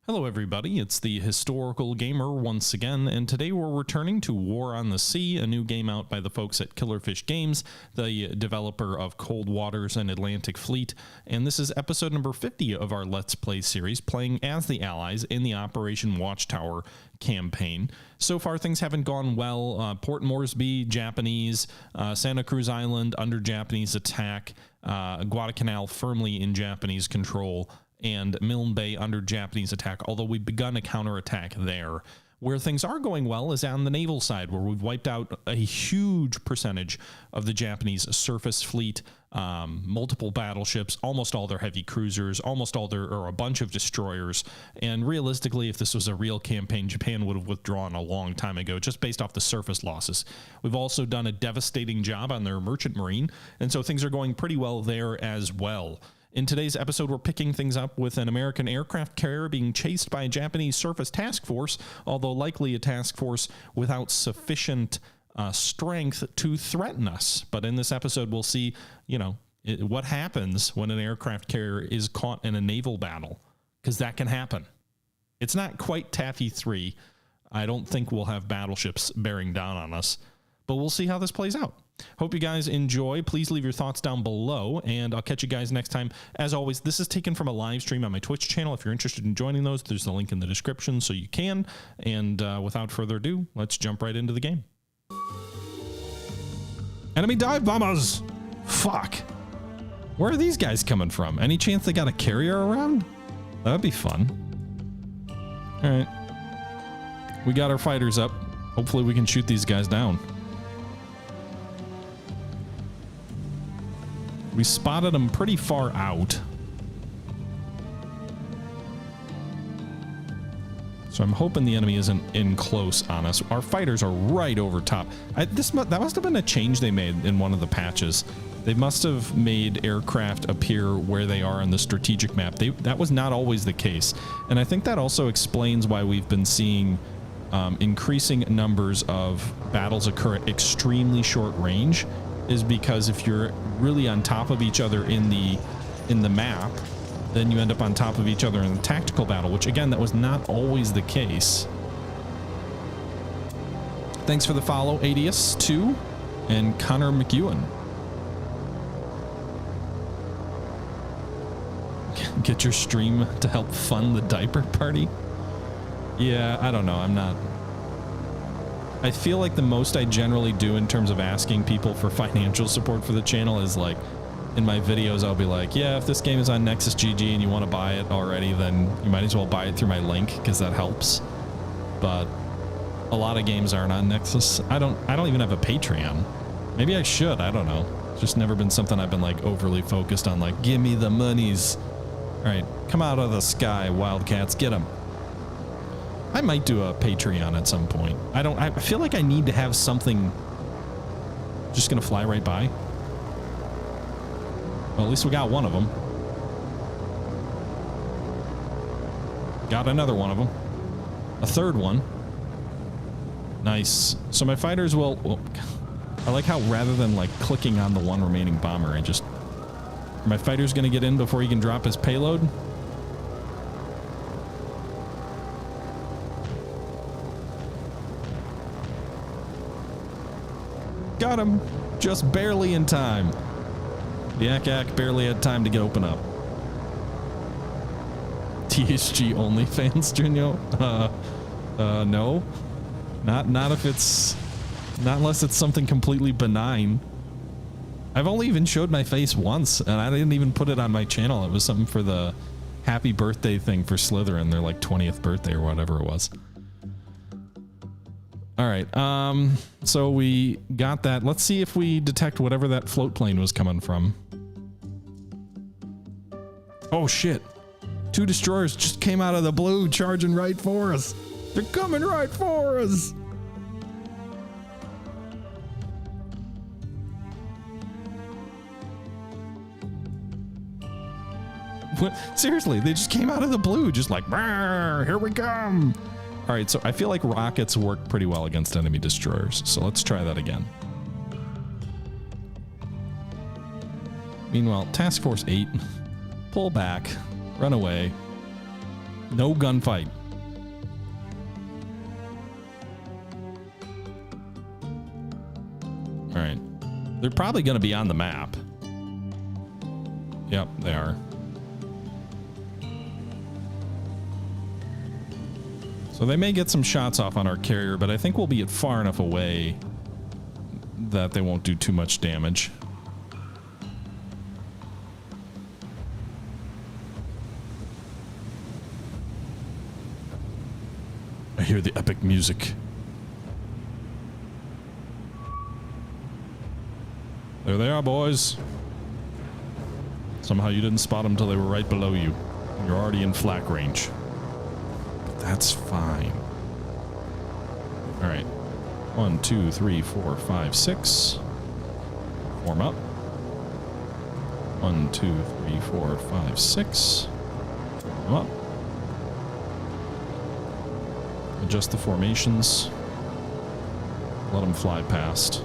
Hello everybody, it's the Historical Gamer once again, and today we're returning to War on the Sea, a new game out by the folks at Killerfish Games, the developer of Cold Waters and Atlantic Fleet, and this is episode number 50 of our Let's Play series, playing as the Allies in the Operation Watchtower campaign. So far things haven't gone well. Port Moresby, Japanese, Santa Cruz Island under Japanese attack, Guadalcanal firmly in Japanese control, and Milne Bay under Japanese attack, although we've begun a counterattack there. Where things are going well is on the naval side, where we've wiped out a huge percentage of the Japanese surface fleet, multiple battleships, almost all their heavy cruisers, almost all their, or a bunch of destroyers. And realistically, if this was a real campaign, Japan would have withdrawn a long time ago, just based off the surface losses. We've also done a devastating job on their merchant marine, and so things are going pretty well there as well. In today's episode, we're picking things up with an American aircraft carrier being chased by a Japanese surface task force, although likely a task force without sufficient strength to threaten us. But in this episode, we'll see, what happens when an aircraft carrier is caught in a naval battle, because that can happen. It's not quite Taffy 3. I don't think we'll have battleships bearing down on us, but we'll see how this plays out. Hope you guys enjoy. Please leave your thoughts down below, and I'll catch you guys next time. As always, this is taken from a live stream on my Twitch channel. If you're interested in joining those, there's a link in the description so you can. And without further ado, let's jump right into the game. Enemy dive bombers! Fuck. Where are these guys coming from? Any chance they got a carrier around? That'd be fun. All right. We got our fighters up. Hopefully we can shoot these guys down. We spotted them pretty far out. So I'm hoping the enemy isn't in close on us. Our fighters are right over top. That must have been a change they made in one of the patches. They must have made aircraft appear where they are on the strategic map. That was not always the case. And I think that also explains why we've been seeing increasing numbers of battles occur at extremely short range, is because if you're really on top of each other in the map, then you end up on top of each other in the tactical battle, which again, that was not always the case. Thanks for the follow, Adius2 and Connor McEwen. Get your stream to help fund the diaper party. Yeah, I don't know. I feel like the most I generally do in terms of asking people for financial support for the channel is like, in my videos, I'll be like, yeah, if this game is on Nexus GG and you want to buy it already, then you might as well buy it through my link, because that helps. But a lot of games aren't on Nexus. I don't even have a Patreon. Maybe I should, I don't know. It's just never been something I've been like overly focused on, like, give me the monies. All right, come out of the sky, Wildcats, get them. I might do a Patreon at some point. I feel like I need to have something. Just gonna fly right by. Well, at least we got one of them. Got another one of them. A third one. Nice. So my fighters will... Well, I like how rather than like clicking on the one remaining bomber, I just... Are my fighters gonna get in before he can drop his payload? Got him, just barely in time. The Yak barely had time to get open up. THG OnlyFans, Junyo? No. Not if it's... Not unless it's something completely benign. I've only even showed my face once, and I didn't even put it on my channel. It was something for the happy birthday thing for Slytherin, their like 20th birthday or whatever it was. All right, so we got that. Let's see if we detect whatever that float plane was coming from. Oh shit. 2 destroyers just came out of the blue, charging right for us. They're coming right for us. What? Seriously, they just came out of the blue, just like, here we come. All right, so I feel like rockets work pretty well against enemy destroyers, so let's try that again. Meanwhile, Task Force 8, pull back, run away. No gunfight. All right. They're probably going to be on the map. Yep, they are. So they may get some shots off on our carrier, but I think we'll be far enough away that they won't do too much damage. I hear the epic music. There they are, boys. Somehow you didn't spot them until they were right below you. You're already in flak range. But that's fine. All right. 1, 2, 3, 4, 5, 6. Form up. 1, 2, 3, 4, 5, 6. Form up. Adjust the formations. Let them fly past.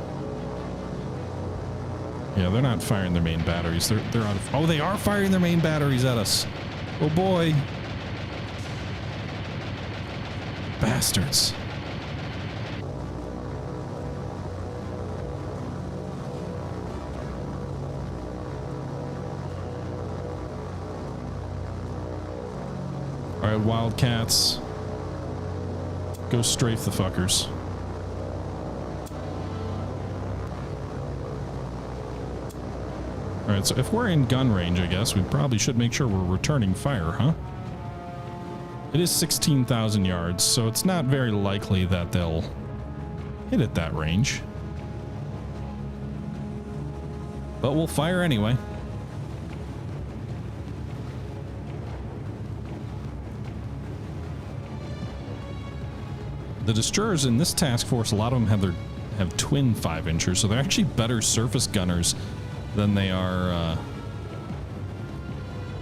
Yeah, they're not firing their main batteries. They're out of... Oh, they are firing their main batteries at us. Oh, boy. Bastards. All right, Wildcats. Go strafe the fuckers. All right, so if we're in gun range, I guess we probably should make sure we're returning fire, huh? It is 16,000 yards, so it's not very likely that they'll hit at that range. But we'll fire anyway. The destroyers in this task force, a lot of them have twin 5-inchers, so they're actually better surface gunners than they are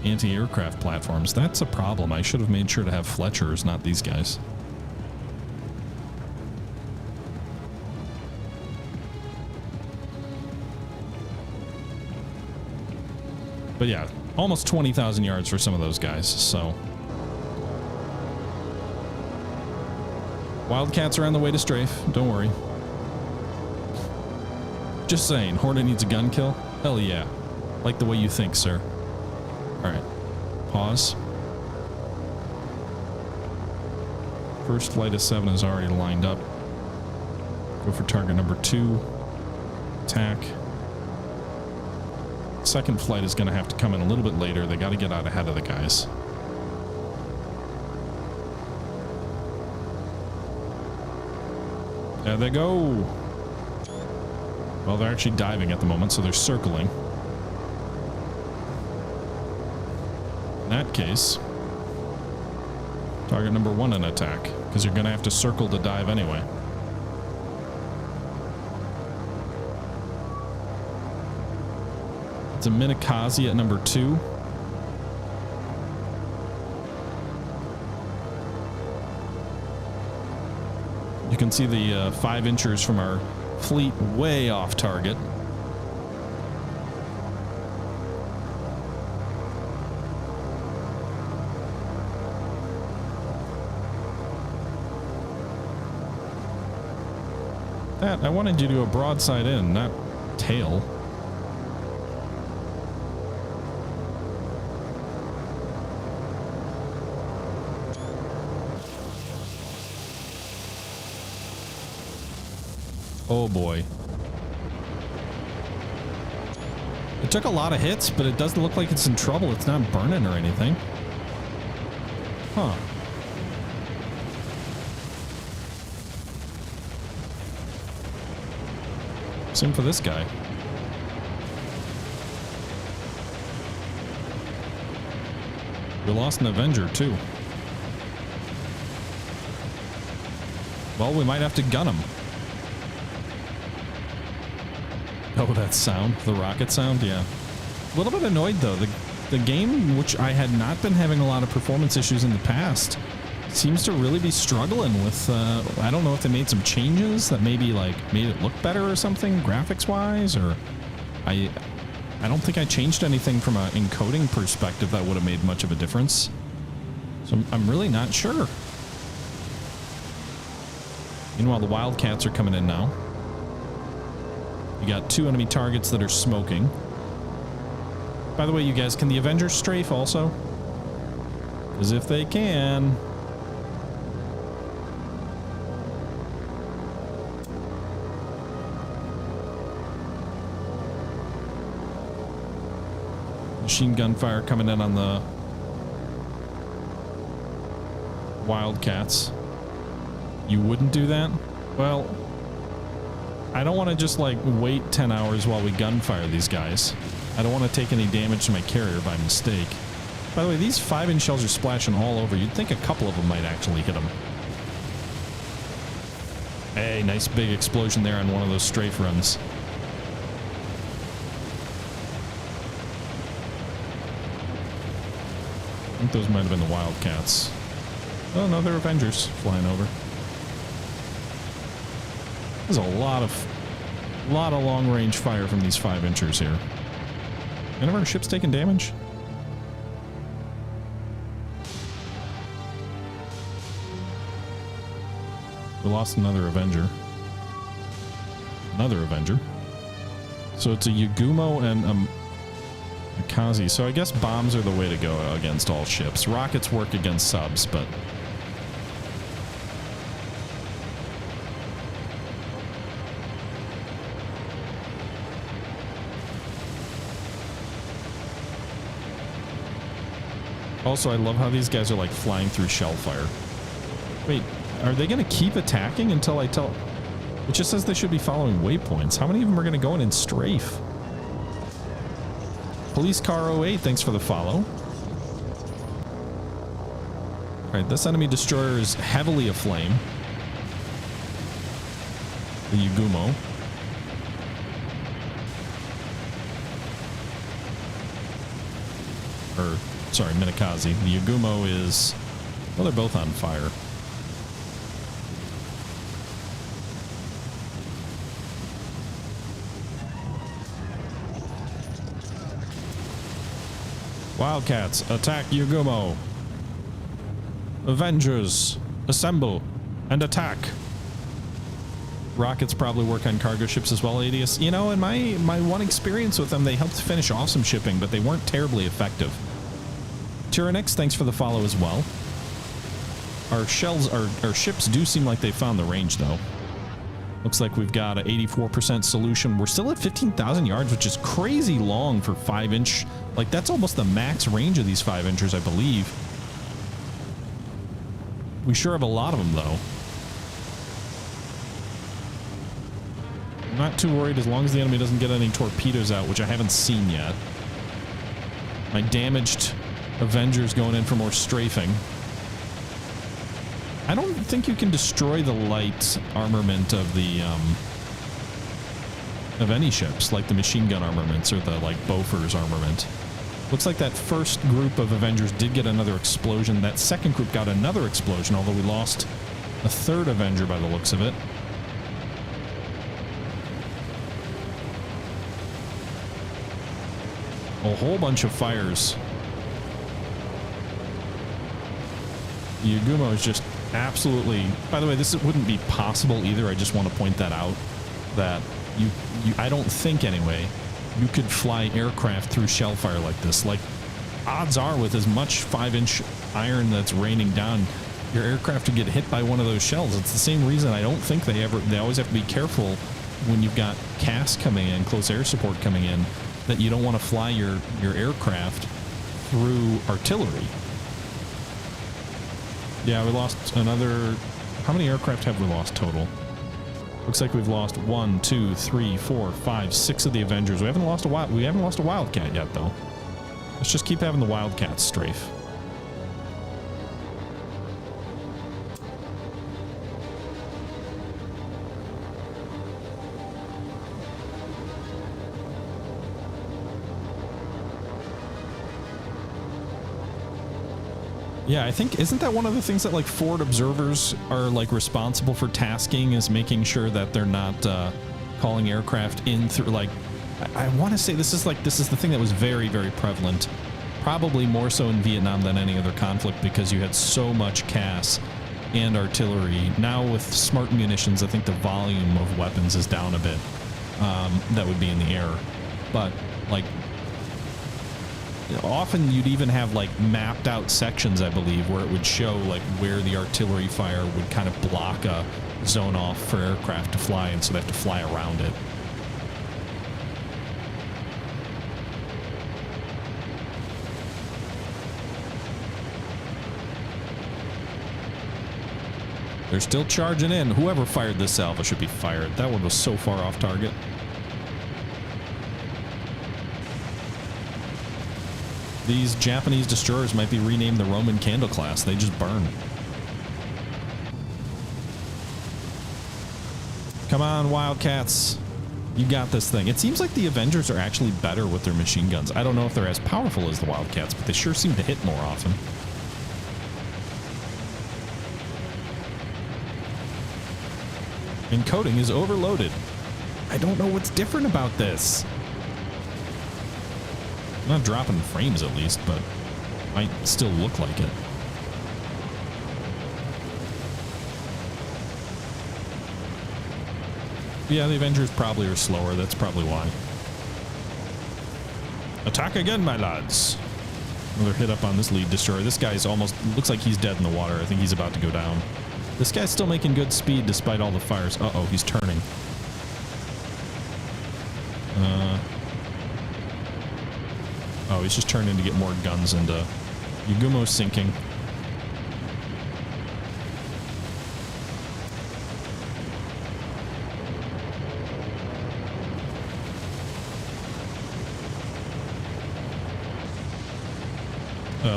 anti-aircraft platforms. That's a problem. I should have made sure to have Fletchers, not these guys. But yeah, almost 20,000 yards for some of those guys, so... Wildcats are on the way to strafe. Don't worry. Just saying, Hornet needs a gun kill? Hell yeah. Like the way you think, sir. Alright. Pause. First flight of 7 is already lined up. Go for target number 2. Attack. Second flight is going to have to come in a little bit later. They got to get out ahead of the guys. There they go. Well, they're actually diving at the moment, so they're circling. In that case, target number 1 in attack, because you're going to have to circle to dive anyway. It's a Minakazi at number 2. You can see the 5-inchers from our fleet way off target. That, I wanted you to do a broadside in, not tail. Oh boy. It took a lot of hits, but it doesn't look like it's in trouble. It's not burning or anything. Huh. Same for this guy. We lost an Avenger too. Well, we might have to gun him. Oh, that sound, the rocket sound, yeah. A little bit annoyed though. The game, which I had not been having a lot of performance issues in the past, seems to really be struggling with, I don't know if they made some changes that maybe like made it look better or something graphics wise, or I don't think I changed anything from an encoding perspective that would have made much of a difference. So I'm really not sure. Meanwhile, the Wildcats are coming in now. You got 2 enemy targets that are smoking. By the way, you guys, can the Avengers strafe also? Because if they can... Machine gun fire coming in on the Wildcats. You wouldn't do that? Well, I don't want to just like wait 10 hours while we gunfire these guys. I don't want to take any damage to my carrier by mistake. By the way, these 5-inch shells are splashing all over. You'd think a couple of them might actually hit them. Hey, nice big explosion there on one of those strafe runs. I think those might have been the Wildcats. Oh no, they're Avengers flying over. There's a lot of long-range fire from these 5-inchers here. Any of our ships taking damage? We lost another Avenger. Another Avenger. So it's a Yagumo and a Kazi. So I guess bombs are the way to go against all ships. Rockets work against subs, but... Also, I love how these guys are like flying through shell fire. Wait, are they going to keep attacking until I tell... It just says they should be following waypoints. How many of them are going to go in and strafe? Police Car 08, thanks for the follow. Alright, this enemy destroyer is heavily aflame. The Yagumo. Or, sorry, Minakaze. The Yagumo is... Well, they're both on fire. Wildcats, attack Yagumo. Avengers, assemble and attack. Rockets probably work on cargo ships as well, Adius. You know, in my one experience with them, they helped finish awesome shipping, but they weren't terribly effective. Tyrannix, thanks for the follow as well. Our ships do seem like they found the range, though. Looks like we've got an 84% solution. We're still at 15,000 yards, which is crazy long for 5-inch. Like, that's almost the max range of these 5-inchers, I believe. We sure have a lot of them, though. I'm not too worried as long as the enemy doesn't get any torpedoes out, which I haven't seen yet. My damaged Avengers going in for more strafing. I don't think you can destroy the light armament of the of any ships, like the machine gun armaments or the like Bofors armament. Looks like that first group of Avengers did get another explosion. That second group got another explosion, although we lost a third Avenger by the looks of it. A whole bunch of fires. Yagumo is just absolutely... By the way, this wouldn't be possible either. I just want to point that out. That you I don't think, anyway, you could fly aircraft through shell fire like this. Like, odds are with as much 5-inch iron that's raining down, your aircraft would get hit by one of those shells. It's the same reason I don't think they always have to be careful when you've got CAS coming in, close air support coming in, that you don't want to fly your aircraft through artillery. Yeah, we lost another... How many aircraft have we lost total? Looks like we've lost 1, 2, 3, 4, 5, 6 of the Avengers. We haven't lost a Wildcat yet, though. Let's just keep having the Wildcats strafe. Yeah, I think, isn't that one of the things that like forward observers are like responsible for tasking, is making sure that they're not calling aircraft in through, like, I want to say this is the thing that was very, very prevalent probably more so in Vietnam than any other conflict because you had so much CAS and artillery. Now with smart munitions, I think the volume of weapons is down a bit. That would be in the air. But, like, often you'd even have, like, mapped out sections, I believe, where it would show, like, where the artillery fire would kind of block a zone off for aircraft to fly, and so they have to fly around it. They're still charging in. Whoever fired this salvo should be fired. That one was so far off target. These Japanese destroyers might be renamed the Roman Candle class. They just burn. Come on, Wildcats. You got this thing. It seems like the Avengers are actually better with their machine guns. I don't know if they're as powerful as the Wildcats, but they sure seem to hit more often. Encoding is overloaded. I don't know what's different about this. I'm not dropping frames at least, but might still look like it. Yeah, the Avengers probably are slower. That's probably why. Attack again, my lads. Another hit up on this lead destroyer. This guy's almost looks like he's dead in the water. I think he's about to go down. This guy's still making good speed despite all the fires. Uh-oh, he's turning. Oh, he's just turning to get more guns into Yugumo's sinking.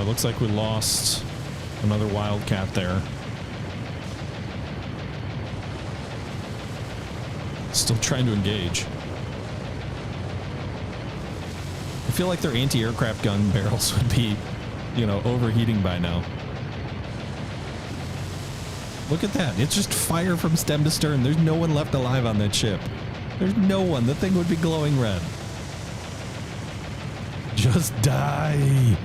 Looks like we lost another Wildcat there. Still trying to engage. I feel like their anti-aircraft gun barrels would be, you know, overheating by now. Look at that. It's just fire from stem to stern. There's no one left alive on that ship. There's no one. The thing would be glowing red. Just die.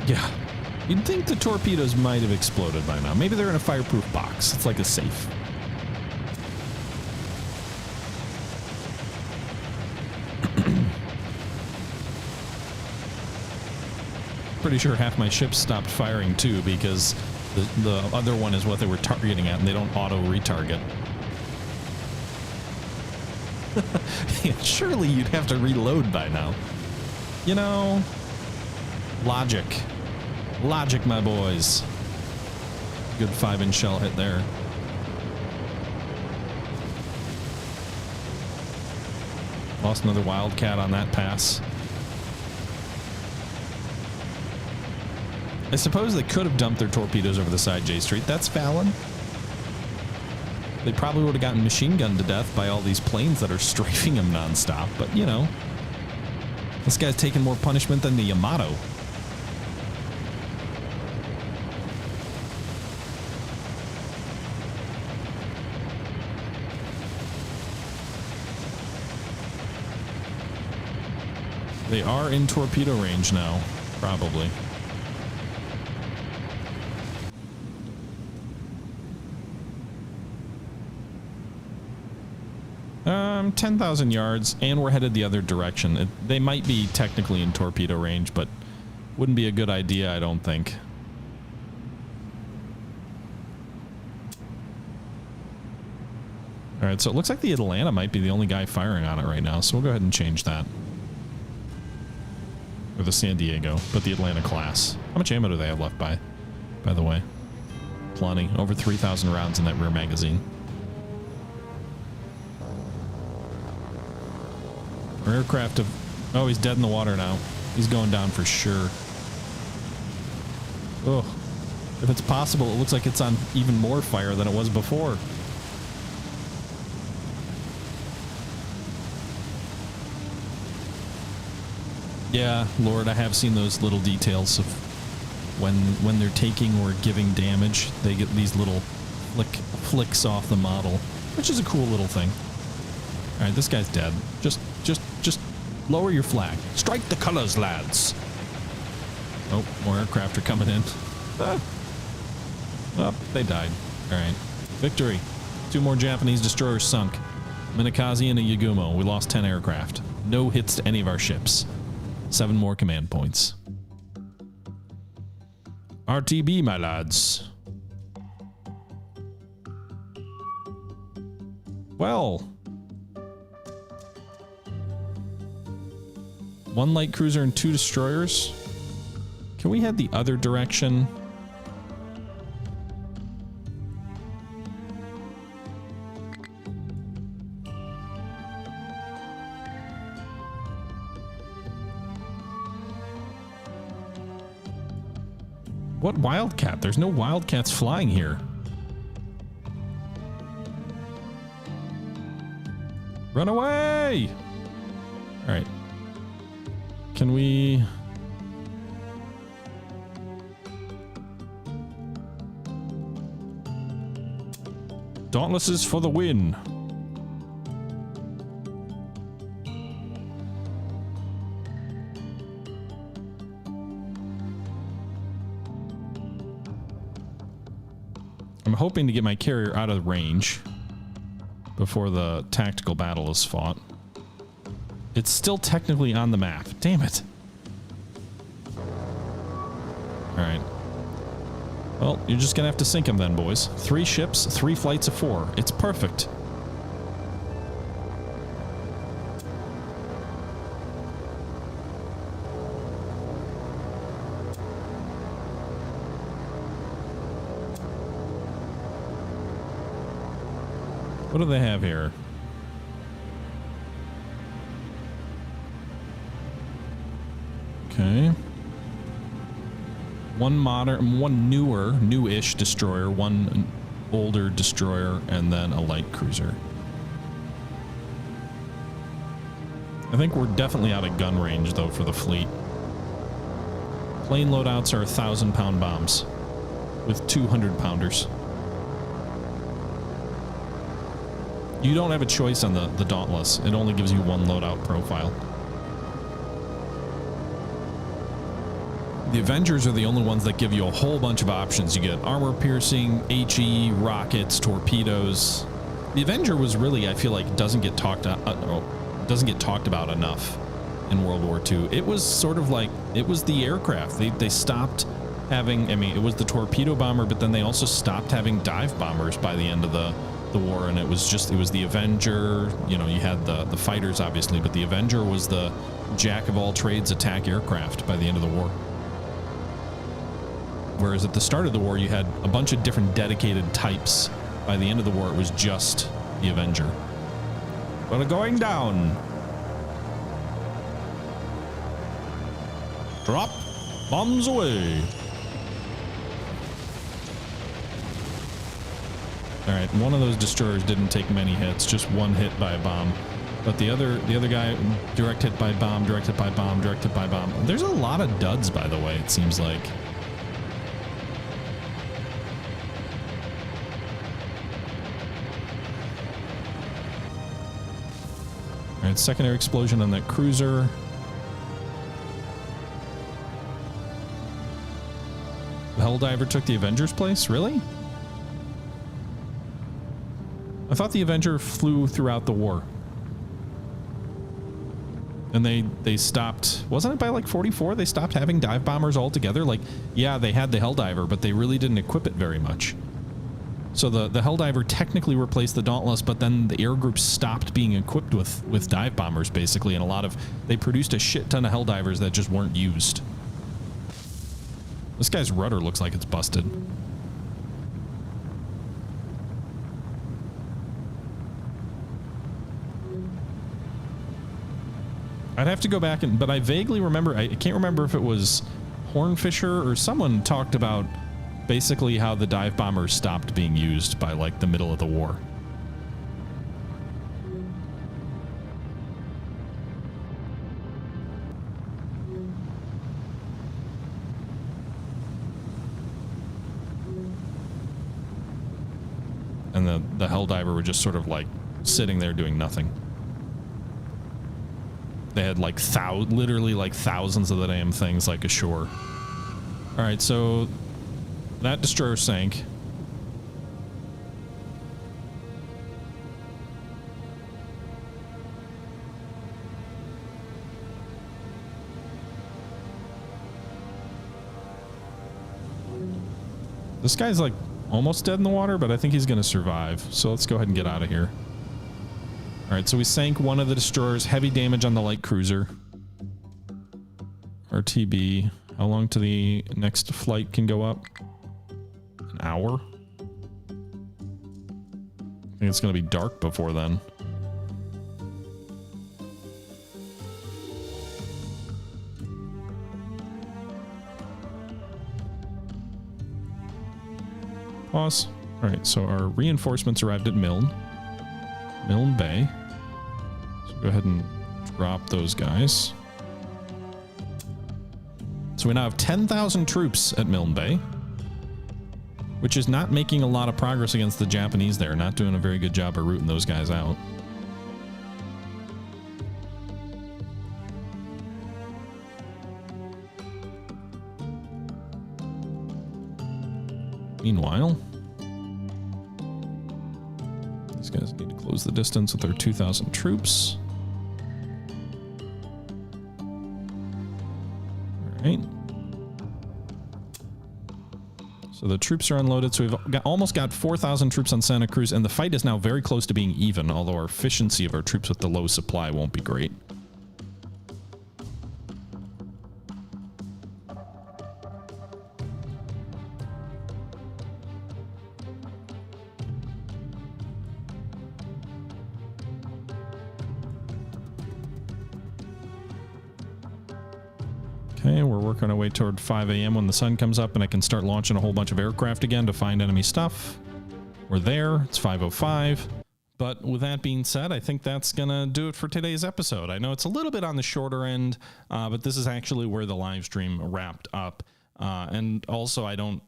Yeah. You'd think the torpedoes might have exploded by now. Maybe they're in a fireproof box. It's like a safe. Pretty sure half my ships stopped firing too because the other one is what they were targeting at and they don't auto-retarget. Yeah, surely you'd have to reload by now. You know, logic. Logic, my boys. Good 5-inch shell hit there. Lost another Wildcat on that pass. I suppose they could have dumped their torpedoes over the side J Street. That's Fallon. They probably would have gotten machine gunned to death by all these planes that are strafing them nonstop. But, you know, this guy's taking more punishment than the Yamato. They are in torpedo range now, probably. 10,000 yards, and we're headed the other direction. They might be technically in torpedo range, but wouldn't be a good idea, I don't think. All right, so it looks like the Atlanta might be the only guy firing on it right now, so we'll go ahead and change that. Or the San Diego, but the Atlanta class. How much ammo do they have left by the way? Plenty. Over 3,000 rounds in that rear magazine. Our aircraft have... Oh, he's dead in the water now. He's going down for sure. Oh. If it's possible, it looks like it's on even more fire than it was before. Yeah, Lord, I have seen those little details of when they're taking or giving damage, they get these little flicks off the model, which is a cool little thing. All right, this guy's dead. Just lower your flag. Strike the colors, lads. Oh, more aircraft are coming in. Ah. Oh, they died. All right, victory. 2 more Japanese destroyers sunk. Minakaze and a Yagumo. We lost 10 aircraft. No hits to any of our ships. 7 more command points. RTB, my lads. Well. 1 light cruiser and 2 destroyers. Can we head the other direction? What Wildcat? There's no Wildcats flying here. Run away! All right. Can we... Dauntlesses for the win. I'm hoping to get my carrier out of range before the tactical battle is fought. It's still technically on the map. Damn it. All right. Well, you're just gonna have to sink them then, boys. 3 ships, 3 flights of 4. It's perfect. What do they have here? Okay. 1 modern, 1 newish destroyer, 1 older destroyer, and then a light cruiser. I think we're definitely out of gun range, though, for the fleet. Plane loadouts are 1,000-pound bombs with 200-pounders. You don't have a choice on the Dauntless. It only gives you 1 loadout profile. The Avengers are the only ones that give you a whole bunch of options. You get armor piercing, HE, rockets, torpedoes. The Avenger was really, I feel like, doesn't get talked about enough in World War II. It was sort of like, it was the aircraft. They stopped having, I mean, it was the torpedo bomber, but then they also stopped having dive bombers by the end of the war, and it was the Avenger. You know, you had the fighters, obviously, but the Avenger was the jack of all trades attack aircraft by the end of the war. Whereas at the start of the war, you had a bunch of different dedicated types. By the end of the war, it was just the Avenger. Well, going down. Drop bombs away. All right, one of those destroyers didn't take many hits, just 1 hit by a bomb. But the other guy, direct hit by bomb, direct hit by bomb, direct hit by bomb. There's a lot of duds, by the way, it seems like. All right, secondary explosion on that cruiser. The Helldiver took the Avenger's place? Really? I thought the Avenger flew throughout the war. And they stopped, wasn't it by like 44? They stopped having dive bombers altogether? Like, yeah, they had the Helldiver, but they really didn't equip it very much. So the Helldiver technically replaced the Dauntless, but then the air group stopped being equipped with dive bombers, basically, and they produced a shit ton of Helldivers that just weren't used. This guy's rudder looks like it's busted. I'd have to go back but I vaguely remember, I can't remember if it was Hornfisher or someone talked about basically how the dive bombers stopped being used by like the middle of the war. and the Helldiver were just sort of like sitting there doing nothing. They had like literally like thousands of the damn things like ashore. All right, so that destroyer sank. This guy's like almost dead in the water, but I think he's going to survive. So let's go ahead and get out of here. All right, so we sank one of the destroyers. Heavy damage on the light cruiser. RTB. How long to the next flight can go up? An hour? I think it's going to be dark before then. Pause. All right, so our reinforcements arrived at Milne Bay. So go ahead and drop those guys. So we now have 10,000 troops at Milne Bay, which is not making a lot of progress against the Japanese there. Not doing a very good job of rooting those guys out. Meanwhile, these guys need to close the distance with their 2,000 troops. All right. So the troops are unloaded. So we've almost got 4,000 troops on Santa Cruz, and the fight is now very close to being even, although our efficiency of our troops with the low supply won't be great. Okay, we're working our way toward 5 a.m. when the sun comes up and I can start launching a whole bunch of aircraft again to find enemy stuff. We're there. It's 5:05. But with that being said, I think that's going to do it for today's episode. I know it's a little bit on the shorter end, but this is actually where the live stream wrapped up. And also, I don't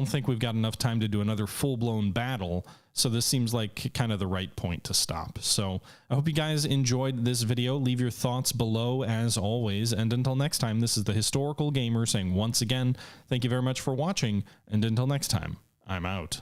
think we've got enough time to do another full-blown battle. So this seems like kind of the right point to stop. So I hope you guys enjoyed this video. Leave your thoughts below as always. And until next time, this is the Historical Gamer saying once again, thank you very much for watching. And until next time, I'm out.